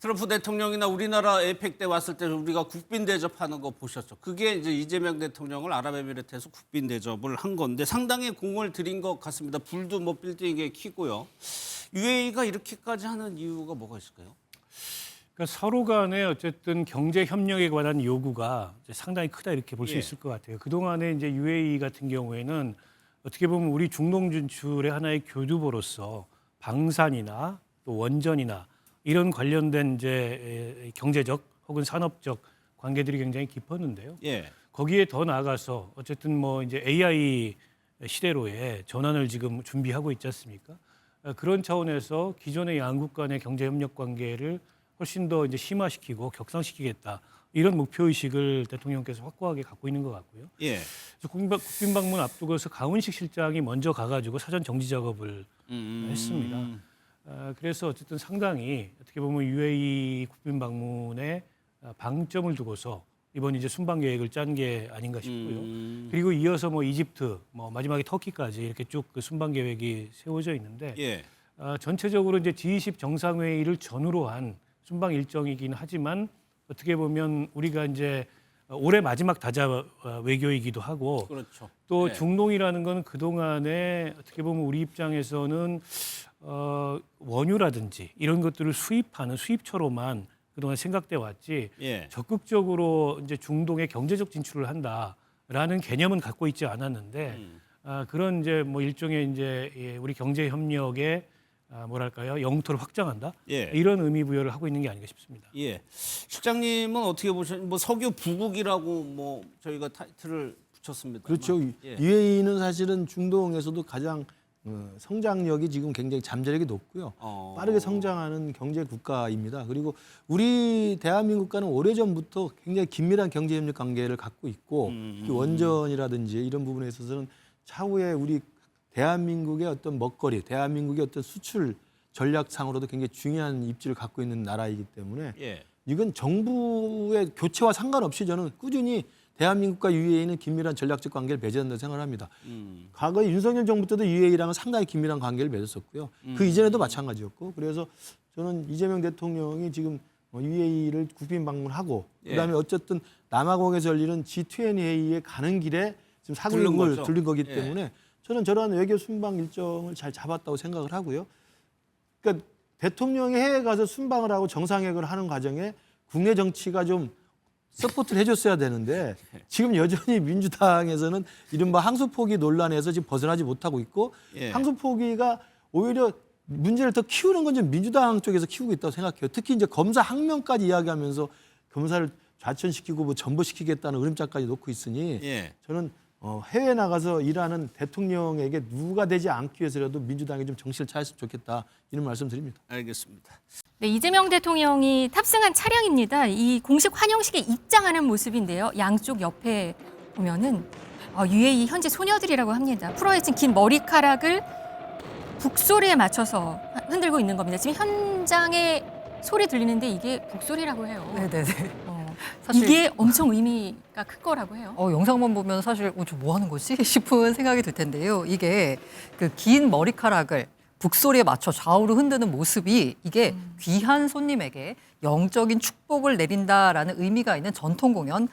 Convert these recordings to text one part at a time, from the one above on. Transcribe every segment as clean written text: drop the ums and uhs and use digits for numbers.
트럼프 대통령이나 우리나라 에이펙 때 왔을 때 우리가 국빈 대접하는 거 보셨죠? 그게 이제 이재명 대통령을 아랍에미리트에서 국빈 대접을 한 건데 상당히 공을 들인 것 같습니다. 불도 뭐 빌딩에 켜고요. UAE가 이렇게까지 하는 이유가 뭐가 있을까요? 그러니까 서로 간에 어쨌든 경제 협력에 관한 요구가 이제 상당히 크다 이렇게 볼 수 예. 있을 것 같아요. 그동안에 이제 UAE 같은 경우에는 어떻게 보면 우리 중동 진출의 하나의 교두보로서 방산이나 또 원전이나 이런 관련된 이제 경제적 혹은 산업적 관계들이 굉장히 깊었는데요. 예. 거기에 더 나아가서 어쨌든 뭐 이제 AI 시대로의 전환을 지금 준비하고 있지 않습니까? 그런 차원에서 기존의 양국 간의 경제 협력 관계를 훨씬 더 이제 심화시키고 격상시키겠다 이런 목표 의식을 대통령께서 확고하게 갖고 있는 것 같고요. 예. 그래서 국빈 방문 앞두고서 강훈식 실장이 먼저 가가지고 사전 정지 작업을 했습니다. 그래서 어쨌든 상당히 어떻게 보면 UAE 국빈 방문에 방점을 두고서 이번 이제 순방 계획을 짠 게 아닌가 싶고요. 그리고 이어서 뭐 이집트, 뭐 마지막에 터키까지 이렇게 쭉 그 순방 계획이 세워져 있는데 예. 전체적으로 이제 G20 정상회의를 전후로 한 순방 일정이긴 하지만 어떻게 보면 우리가 이제 올해 마지막 다자 외교이기도 하고 그렇죠. 또 예. 중동이라는 건 그동안에 어떻게 보면 우리 입장에서는 원유라든지 이런 것들을 수입하는 수입처로만 그동안 생각돼 왔지 예. 적극적으로 이제 중동에 경제적 진출을 한다라는 개념은 갖고 있지 않았는데 그런 이제 뭐 일종의 이제 우리 경제 협력의 뭐랄까요 영토를 확장한다 예. 이런 의미 부여를 하고 있는 게 아닌가 싶습니다. 예. 실장님은 어떻게 보셨? 뭐 석유 부국이라고 뭐 저희가 타이틀을 붙였습니다. 그렇죠. 예. UAE는 사실은 중동에서도 가장 성장력이 지금 굉장히 잠재력이 높고요. 빠르게 성장하는 경제 국가입니다. 그리고 우리 대한민국과는 오래전부터 굉장히 긴밀한 경제 협력 관계를 갖고 있고 원전이라든지 이런 부분에 있어서는 차후에 우리 대한민국의 어떤 먹거리, 대한민국의 어떤 수출 전략상으로도 굉장히 중요한 입지를 갖고 있는 나라이기 때문에 예. 이건 정부의 교체와 상관없이 저는 꾸준히 대한민국과 UAE는 긴밀한 전략적 관계를 맺어야 생각을 합니다. 과거에 윤석열 정부 때도 UAE랑은 상당히 긴밀한 관계를 맺었었고요. 그 이전에도 마찬가지였고 그래서 저는 이재명 대통령이 지금 UAE를 국빈 방문하고 예. 그다음에 어쨌든 남아공에서 열리는 G20 회의에 가는 길에 지금 사국을 들린 거기 예. 때문에 저는 저러한 외교 순방 일정을 잘 잡았다고 생각을 하고요. 그러니까 대통령이 해외 가서 순방을 하고 정상회견을 하는 과정에 국내 정치가 좀 서포트를 해줬어야 되는데 지금 여전히 민주당에서는 이른바 항소포기 논란에서 지금 벗어나지 못하고 있고 예. 항소포기가 오히려 문제를 더 키우는 건 좀 민주당 쪽에서 키우고 있다고 생각해요. 특히 이제 검사 항명까지 이야기하면서 검사를 좌천시키고 뭐 전보시키겠다는 으름장까지 놓고 있으니 예. 저는 해외 나가서 일하는 대통령에게 누가 되지 않기 위해서라도 민주당이 좀 정신을 차렸으면 좋겠다 이런 말씀드립니다. 알겠습니다. 네, 이재명 대통령이 탑승한 차량입니다. 이 공식 환영식에 입장하는 모습인데요. 양쪽 옆에 보면은 UAE 현지 소녀들이라고 합니다. 풀어헤친 긴 머리카락을 북소리에 맞춰서 흔들고 있는 겁니다. 지금 현장에 소리 들리는데 이게 북소리라고 해요. 네네네. 이게 엄청 의미가 클 거라고 해요. 영상만 보면 사실 저 뭐 하는 거지 싶은 생각이 들 텐데요. 이게 그 긴 머리카락을 북소리에 맞춰 좌우로 흔드는 모습이 이게 귀한 손님에게 영적인 축복을 내린다라는 의미가 있는 전통 공연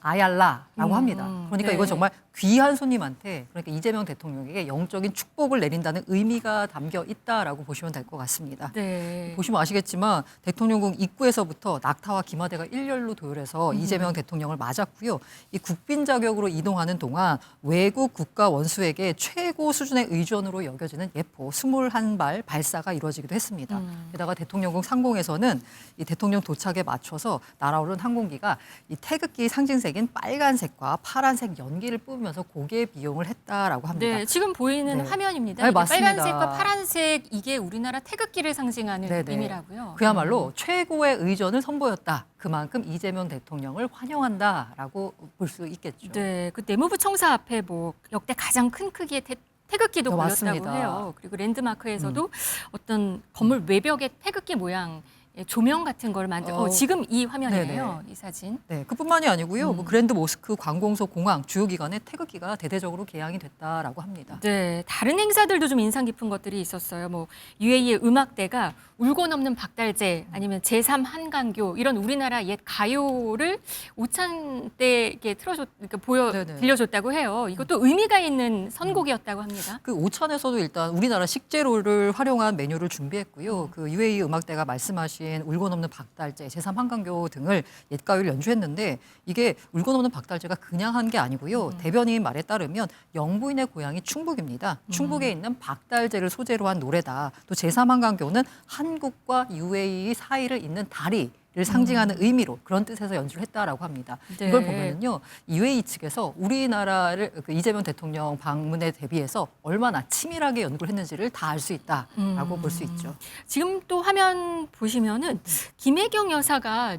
아얄라라고 합니다. 그러니까 네. 이건 정말 귀한 손님한테 그러니까 이재명 대통령에게 영적인 축복을 내린다는 의미가 담겨 있다라고 보시면 될 것 같습니다. 네. 보시면 아시겠지만 대통령궁 입구에서부터 낙타와 기마대가 일렬로 도열해서 이재명 대통령을 맞았고요. 이 국빈 자격으로 이동하는 동안 외국 국가 원수에게 최고 수준의 의존으로 여겨지는 예포 21발 발사가 이루어지기도 했습니다. 게다가 대통령궁 상공에서는 이 대통령 도착에 맞춰서 날아오른 항공기가 이 태극기 상징색인 빨간색과 파란색 연기를 뿜으면서 고개 비용을 했다라고 합니다. 네, 지금 보이는 네. 화면입니다. 네, 이게 맞습니다. 빨간색과 파란색 이게 우리나라 태극기를 상징하는 네네. 의미라고요. 그야말로 최고의 의전을 선보였다. 그만큼 이재명 대통령을 환영한다라고 볼 수 있겠죠. 네, 그 내무부 청사 앞에 뭐 역대 가장 큰 크기의 태극기도 네, 걸렸다고 맞습니다. 해요. 그리고 랜드마크에서도 어떤 건물 외벽에 태극기 모양 조명 같은 걸 지금 이 화면이에요. 네네. 이 사진. 네, 그뿐만이 아니고요. 뭐 그랜드 모스크, 관공서, 공항 주요 기관에 태극기가 대대적으로 개양이 됐다라고 합니다. 네, 다른 행사들도 좀 인상 깊은 것들이 있었어요. 뭐 UAE의 음악대가 울고 넘는 박달재 아니면 제3 한강교 이런 우리나라 옛 가요를 오찬 때 이렇게 그러니까 네네. 들려줬다고 해요. 이것도 의미가 있는 선곡이었다고 합니다. 그 오찬에서도 일단 우리나라 식재료를 활용한 메뉴를 준비했고요. 그 UAE 음악대가 말씀하신 울고 넘는 박달재, 제3 한강교 등을 옛가요를 연주했는데 이게 울고 넘는 박달재가 그냥 한 게 아니고요. 대변인 말에 따르면 영부인의 고향이 충북입니다. 충북에 있는 박달재를 소재로 한 노래다. 또 제3 한강교는 한국과 UAE 사이를 잇는 다리 를 상징하는 의미로 그런 뜻에서 연주를 했다라고 합니다. 네. 이걸 보면은요, UAE 측에서 우리나라를 그 이재명 대통령 방문에 대비해서 얼마나 치밀하게 연구를 했는지를 다 알 수 있다라고 볼 수 있죠. 지금 또 화면 보시면은 김혜경 여사가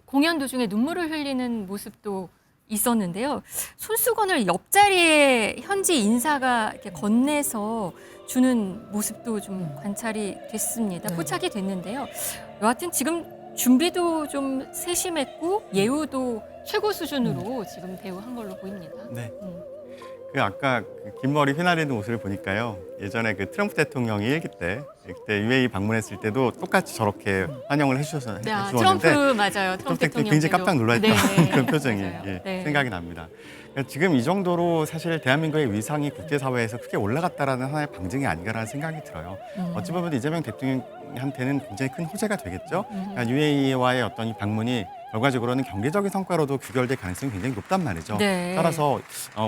공연 도중에 눈물을 흘리는 모습도 있었는데요. 손수건을 옆자리에 현지 인사가 이렇게 건네서 주는 모습도 좀 관찰이 됐습니다. 네. 포착이 됐는데요. 여하튼 지금 준비도 좀 세심했고 예우도 최고 수준으로 지금 대우한 걸로 보입니다. 네. 그 아까 그 긴 머리 휘날리는 옷을 보니까요. 예전에 그 트럼프 대통령이 일기 때 그때 UAE 방문했을 때도 똑같이 저렇게 환영을 해주셨는데 트럼프 맞아요. 트럼프 대통령 굉장히 깜짝 놀랐던 그런 표정이 맞아요. 네. 생각이 납니다. 그러니까 지금 이 정도로 사실 대한민국의 위상이 국제사회에서 크게 올라갔다라는 하나의 방증이 아닌가라는 생각이 들어요. 어찌 보면 이재명 대통령한테는 굉장히 큰 호재가 되겠죠. 그러니까 UAE와의 어떤 이 방문이 결과적으로는 경제적인 성과로도 귀결될 가능성이 굉장히 높단 말이죠. 네. 따라서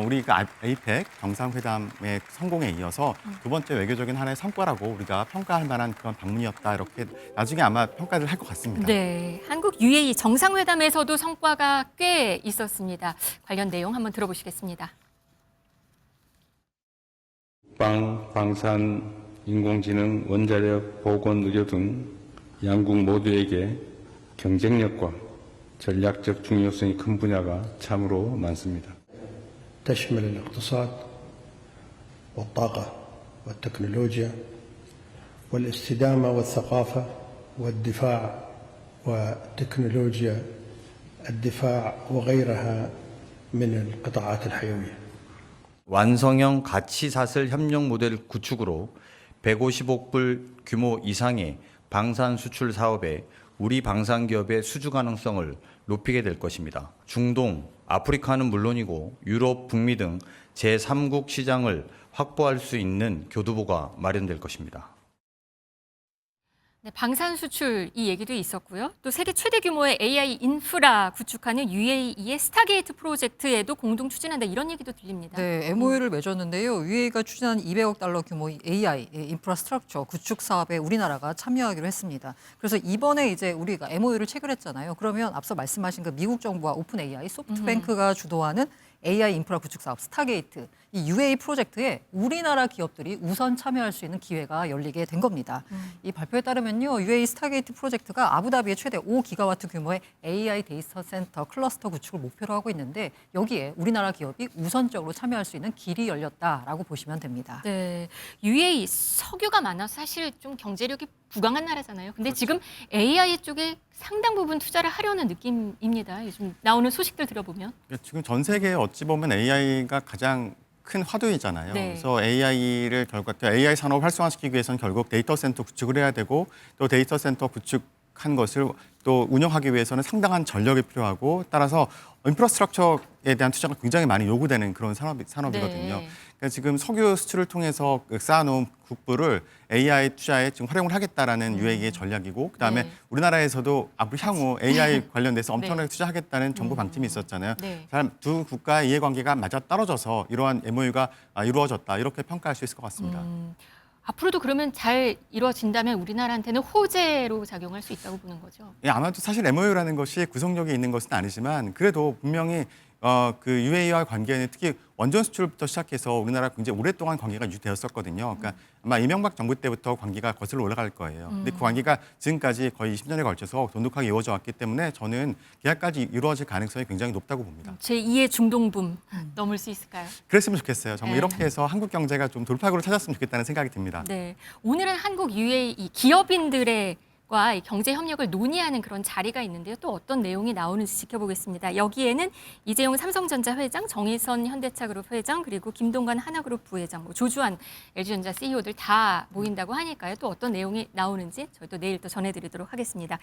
우리가 APEC 정상회담의 성공에 이어서 두 번째 외교적인 하나의 성과라고 우리가 평가할 만한 그런 방문이었다. 이렇게 나중에 아마 평가를 할 것 같습니다. 네, 한국 UAE 정상회담에서도 성과가 꽤 있었습니다. 관련 내용 한번 들어보시겠습니다. 국방, 방산, 인공지능, 원자력, 보건, 의료 등 양국 모두에게 경쟁력과 전략적 중요성이 큰 분야가 참으로 많습니다. تشمل الاقتصاد والطاقة والتكنولوجيا والاستدامة والثقافة والدفاع وتكنولوجيا الدفاع وغيرها من القطاعات الحيوية. 완성형 가치사슬 협력 모델 구축으로 150억 불 규모 이상의 방산 수출 사업에 우리 방산 기업의 수주 가능성을 높이게 될 것입니다. 중동, 아프리카는 물론이고 유럽, 북미 등 제3국 시장을 확보할 수 있는 교두보가 마련될 것입니다. 네, 방산 수출 이 얘기도 있었고요. 또 세계 최대 규모의 AI 인프라 구축하는 UAE의 스타게이트 프로젝트에도 공동 추진한다 이런 얘기도 들립니다. 네, MOU를 맺었는데요. UAE가 추진한 200억 달러 규모의 AI 인프라스트럭처 구축 사업에 우리나라가 참여하기로 했습니다. 그래서 이번에 이제 우리가 MOU를 체결했잖아요. 그러면 앞서 말씀하신 그 미국 정부와 오픈 AI, 소프트뱅크가 주도하는 AI 인프라 구축 사업 스타게이트 이 UAE 프로젝트에 우리나라 기업들이 우선 참여할 수 있는 기회가 열리게 된 겁니다. 이 발표에 따르면요, UAE 스타게이트 프로젝트가 아부다비의 최대 5기가와트 규모의 AI 데이터 센터 클러스터 구축을 목표로 하고 있는데 여기에 우리나라 기업이 우선적으로 참여할 수 있는 길이 열렸다라고 보시면 됩니다. 네, UAE 석유가 많아서 사실 좀 경제력이 부강한 나라잖아요. 근데 지금 AI 쪽에 상당 부분 투자를 하려는 느낌입니다. 요즘 나오는 소식들 들어보면. 그러니까 지금 전 세계에 어찌 보면 AI가 가장 큰 화두이잖아요. 네. 그래서 AI를 AI 산업 활성화시키기 위해서는 결국 데이터 센터 구축을 해야 되고 또 데이터 센터 구축한 것을 또 운영하기 위해서는 상당한 전력이 필요하고 따라서 인프라스트럭처에 대한 투자가 굉장히 많이 요구되는 그런 산업이거든요. 네. 그러니까 지금 석유 수출을 통해서 쌓아놓은 국부를 AI 투자에 지금 활용을 하겠다라는 UAE의 전략이고 그다음에 네. 우리나라에서도 앞으로 향후 AI 관련돼서 엄청나게 투자하겠다는 정부 방침이 있었잖아요. 네. 두 국가의 이해관계가 맞아 떨어져서 이러한 MOU가 이루어졌다 이렇게 평가할 수 있을 것 같습니다. 앞으로도 그러면 잘 이루어진다면 우리나라한테는 호재로 작용할 수 있다고 보는 거죠. 예, 아마도 사실 MOU라는 것이 구속력이 있는 것은 아니지만 그래도 분명히 그 UAE와 관계는 특히 원전 수출부터 시작해서 우리나라 굉장히 오랫동안 관계가 유지되었었거든요. 그러니까 아마 이명박 정부 때부터 관계가 거슬러 올라갈 거예요. 근데 그 관계가 지금까지 거의 20년에 걸쳐서 돈독하게 이루어져 왔기 때문에 저는 계약까지 이루어질 가능성이 굉장히 높다고 봅니다. 제2의 중동붐 넘을 수 있을까요? 그랬으면 좋겠어요. 정말 네. 이렇게 해서 한국 경제가 좀 돌파구를 찾았으면 좋겠다는 생각이 듭니다. 네, 오늘은 한국 UAE 기업인들의 과 경제 협력을 논의하는 그런 자리가 있는데요. 또 어떤 내용이 나오는지 지켜보겠습니다. 여기에는 이재용 삼성전자 회장, 정의선 현대차그룹 회장, 그리고 김동관 하나그룹 부회장, 조주환 LG전자 CEO들 다 모인다고 하니까요. 또 어떤 내용이 나오는지 저희 또 내일 또 전해드리도록 하겠습니다.